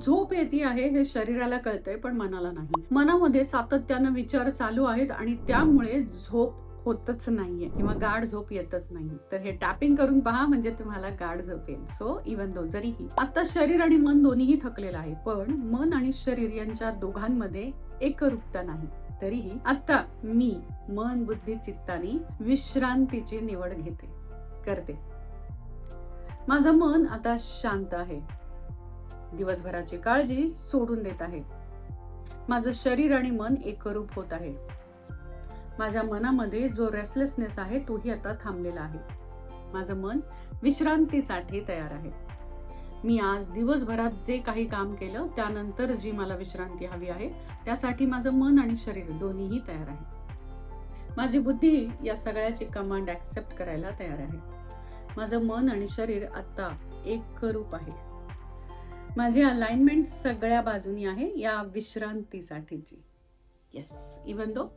झोप येते आहे हे शरीराला कळतंय पण मनाला नाही. मनामध्ये सातत्यानं विचार चालू आहेत आणि त्यामुळे झोप होतच नाहीये किंवा गाढ झोप येतच नाही. तर हे टॅपिंग करून पहा म्हणजे तुम्हाला गाढ झोप येईल. सो इवन दो जरीही आता शरीर आणि मन दोन्हीही थकलेलं आहे, पण मन आणि शरीर यांच्या दोघांमध्ये एकरूपता नाही. तरीही आता मी मन बुद्धी चित्तानी विश्रांतीची निवड करते. माझं मन आता शांत आहे. दिवसभराची काळजी सोडून देत आहे. माझं शरीर आणि मन एकरूप होत आहे. माझ्या मनामध्ये जो रेस्टलेसनेस आहे तोही आता थांबलेला आहे. माझं मन विश्रांतीसाठी तयार आहे. मी आज दिवसभरात जे काही काम केलं त्यानंतर जी मला विश्रांती हवी आहे त्यासाठी माझं मन आणि शरीर दोन्हीही तयार आहे. माझी बुद्धी या सगळ्याची कमांड ऍक्सेप्ट करायला तयार आहे. माझं मन आणि शरीर आता एकरूप आहे. माझी अलाइनमेंट सगळ्या बाजूनी आहे या विश्रांतीसाठीची. येस, इवन दो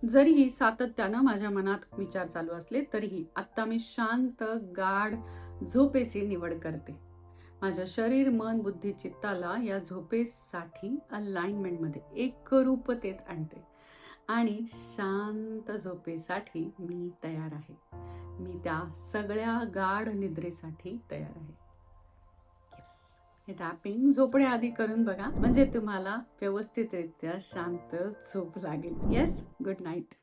जरीही सातत्यानं माझ्या मनात विचार चालू असले तरीही आता मी शांत गाढ झोपेची निवड करते. माझ्या शरीर मन बुद्धी चित्ताला या झोपेसाठी अलाइनमेंटमध्ये एकरूपतेत आणते आणि शांत झोपेसाठी मी तयार आहे. मी त्या सगळ्या गाढ निद्रेसाठी तयार आहे. हे टॅपिंग झोपण्याआधी करून बघा म्हणजे तुम्हाला व्यवस्थितरित्या शांत झोप लागेल. Yes, good night.